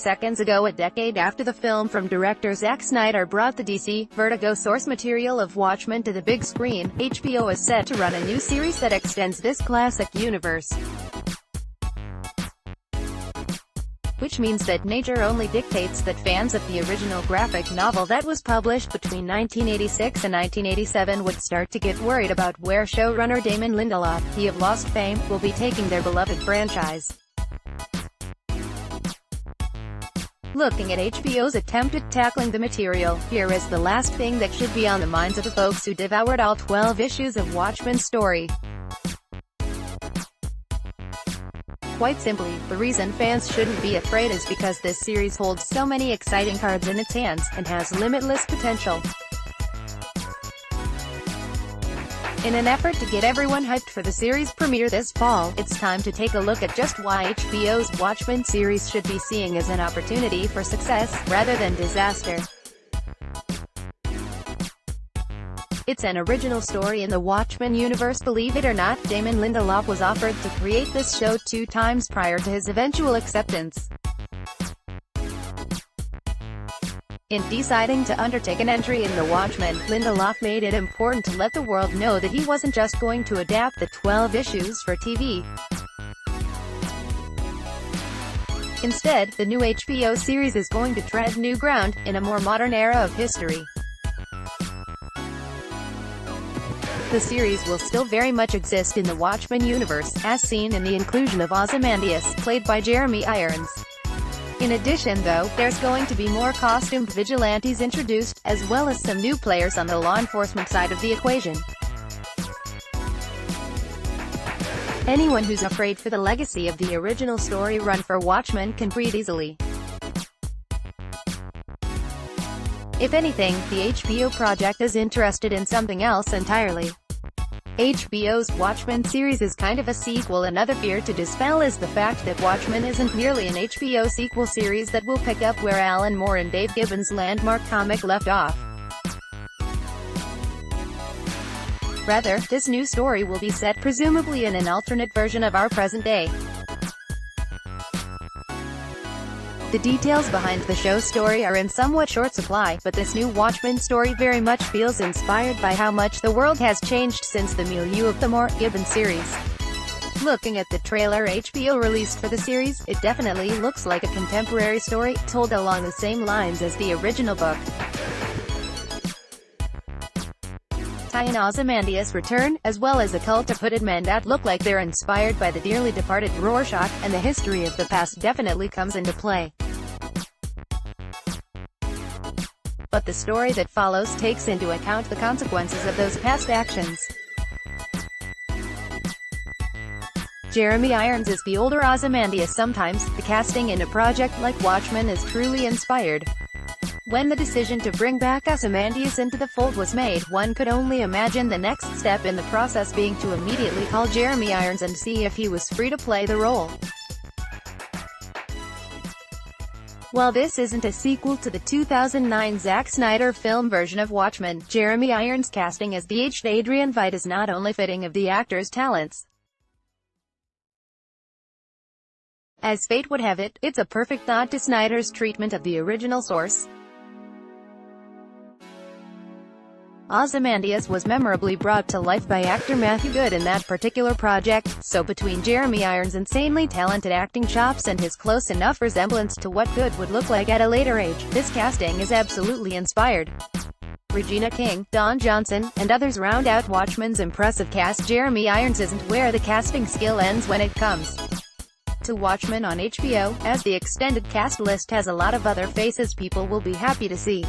seconds ago. A decade after the film from director Zack Snyder brought the DC Vertigo source material of Watchmen to the big screen, HBO is set to run a new series that extends this classic universe. Which means that nature only dictates that fans of the original graphic novel that was published between 1986 and 1987 would start to get worried about where showrunner Damon Lindelof, he of Lost fame, will be taking their beloved franchise. Looking at HBO's attempt at tackling the material, here is the last thing that should be on the minds of the folks who devoured all 12 issues of Watchmen's story. Quite simply, the reason fans shouldn't be afraid is because this series holds so many exciting cards in its hands, and has limitless potential. In an effort to get everyone hyped for the series premiere this fall, it's time to take a look at just why HBO's Watchmen series should be seen as an opportunity for success, rather than disaster. It's an original story in the Watchmen universe. Believe it or not, Damon Lindelof was offered to create this show 2 times prior to his eventual acceptance. In deciding to undertake an entry in the Watchmen, Lindelof made it important to let the world know that he wasn't just going to adapt the 12 issues for TV. Instead, the new HBO series is going to tread new ground, in a more modern era of history. The series will still very much exist in the Watchmen universe, as seen in the inclusion of Ozymandias, played by Jeremy Irons. In addition though, there's going to be more costumed vigilantes introduced, as well as some new players on the law enforcement side of the equation. Anyone who's afraid for the legacy of the original story run for Watchmen can breathe easily. If anything, the HBO project is interested in something else entirely. HBO's Watchmen series is kind of a sequel. Another fear to dispel is the fact that Watchmen isn't merely an HBO sequel series that will pick up where Alan Moore and Dave Gibbons' landmark comic left off. Rather, this new story will be set presumably in an alternate version of our present day. The details behind the show's story are in somewhat short supply, but this new Watchmen story very much feels inspired by how much the world has changed since the milieu of the Moore-Gibbons series. Looking at the trailer HBO released for the series, it definitely looks like a contemporary story, told along the same lines as the original book. Ty and Ozymandias return, as well as a cult of hooded men that look like they're inspired by the dearly departed Rorschach, and the history of the past definitely comes into play. But the story that follows takes into account the consequences of those past actions. Jeremy Irons is the older Ozymandias. Sometimes, the casting in a project like Watchmen is truly inspired. When the decision to bring back Ozymandias into the fold was made, one could only imagine the next step in the process being to immediately call Jeremy Irons and see if he was free to play the role. While this isn't a sequel to the 2009 Zack Snyder film version of Watchmen, Jeremy Irons' casting as the aged Adrian Veidt is not only fitting of the actor's talents. As fate would have it, it's a perfect nod to Snyder's treatment of the original source. Ozymandias was memorably brought to life by actor Matthew Good in that particular project, so between Jeremy Irons' insanely talented acting chops and his close enough resemblance to what Good would look like at a later age, this casting is absolutely inspired. Regina King, Don Johnson, and others round out Watchmen's impressive cast. Jeremy Irons isn't where the casting skill ends when it comes to Watchmen on HBO, as the extended cast list has a lot of other faces people will be happy to see.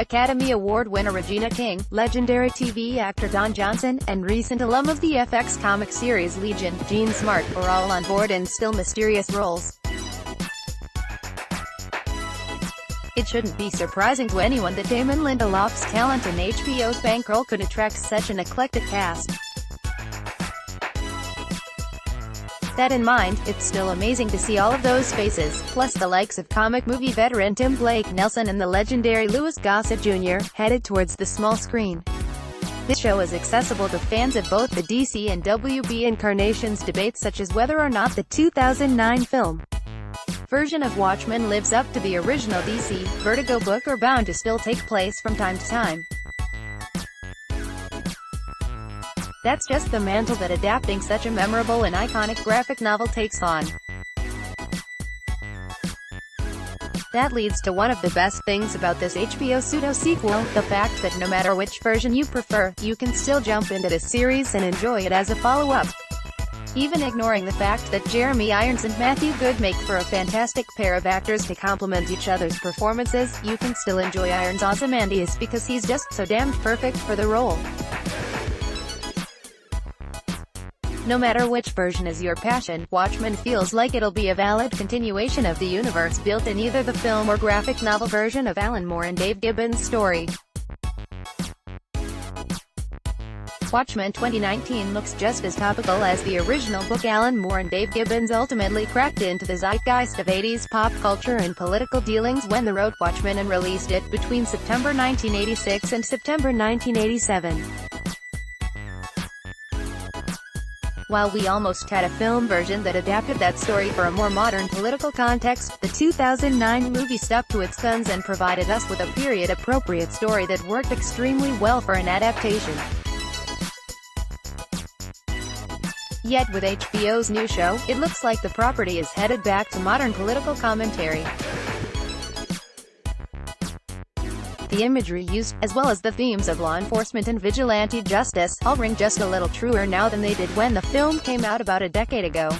Academy Award winner Regina King, legendary TV actor Don Johnson, and recent alum of the FX comic series Legion, Jean Smart, are all on board in still mysterious roles. It shouldn't be surprising to anyone that Damon Lindelof's talent and HBO's bankroll could attract such an eclectic cast. That in mind, it's still amazing to see all of those faces, plus the likes of comic movie veteran Tim Blake Nelson and the legendary Louis Gossett Jr., headed towards the small screen. This show is accessible to fans of both the DC and WB incarnations. Debates such as whether or not the 2009 film version of Watchmen lives up to the original DC Vertigo book are bound to still take place from time to time. That's just the mantle that adapting such a memorable and iconic graphic novel takes on. That leads to one of the best things about this HBO pseudo-sequel, the fact that no matter which version you prefer, you can still jump into this series and enjoy it as a follow-up. Even ignoring the fact that Jeremy Irons and Matthew Goode make for a fantastic pair of actors to complement each other's performances, you can still enjoy Irons' Ozymandias because he's just so damned perfect for the role. No matter which version is your passion, Watchmen feels like it'll be a valid continuation of the universe built in either the film or graphic novel version of Alan Moore and Dave Gibbons' story. Watchmen 2019 looks just as topical as the original book. Alan Moore and Dave Gibbons ultimately cracked into the zeitgeist of 80s pop culture and political dealings when they wrote Watchmen and released it between September 1986 and September 1987. While we almost had a film version that adapted that story for a more modern political context, the 2009 movie stuck to its guns and provided us with a period-appropriate story that worked extremely well for an adaptation. Yet with HBO's new show, it looks like the property is headed back to modern political commentary. The imagery used, as well as the themes of law enforcement and vigilante justice, all ring just a little truer now than they did when the film came out about a decade ago.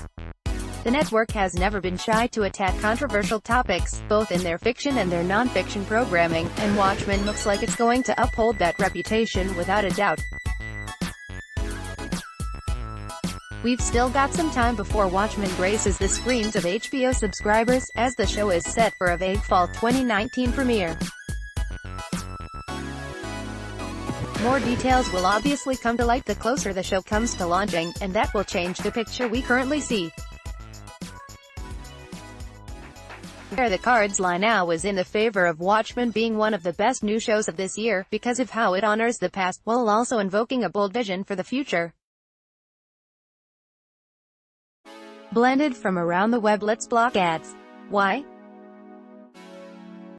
The network has never been shy to attack controversial topics, both in their fiction and their non-fiction programming, and Watchmen looks like it's going to uphold that reputation without a doubt. We've still got some time before Watchmen graces the screens of HBO subscribers, as the show is set for a vague fall 2019 premiere. More details will obviously come to light the closer the show comes to launching, and that will change the picture we currently see. Where the cards lie now is in the favor of Watchmen being one of the best new shows of this year, because of how it honors the past, while also invoking a bold vision for the future. Blended from around the web. Let's block ads. Why?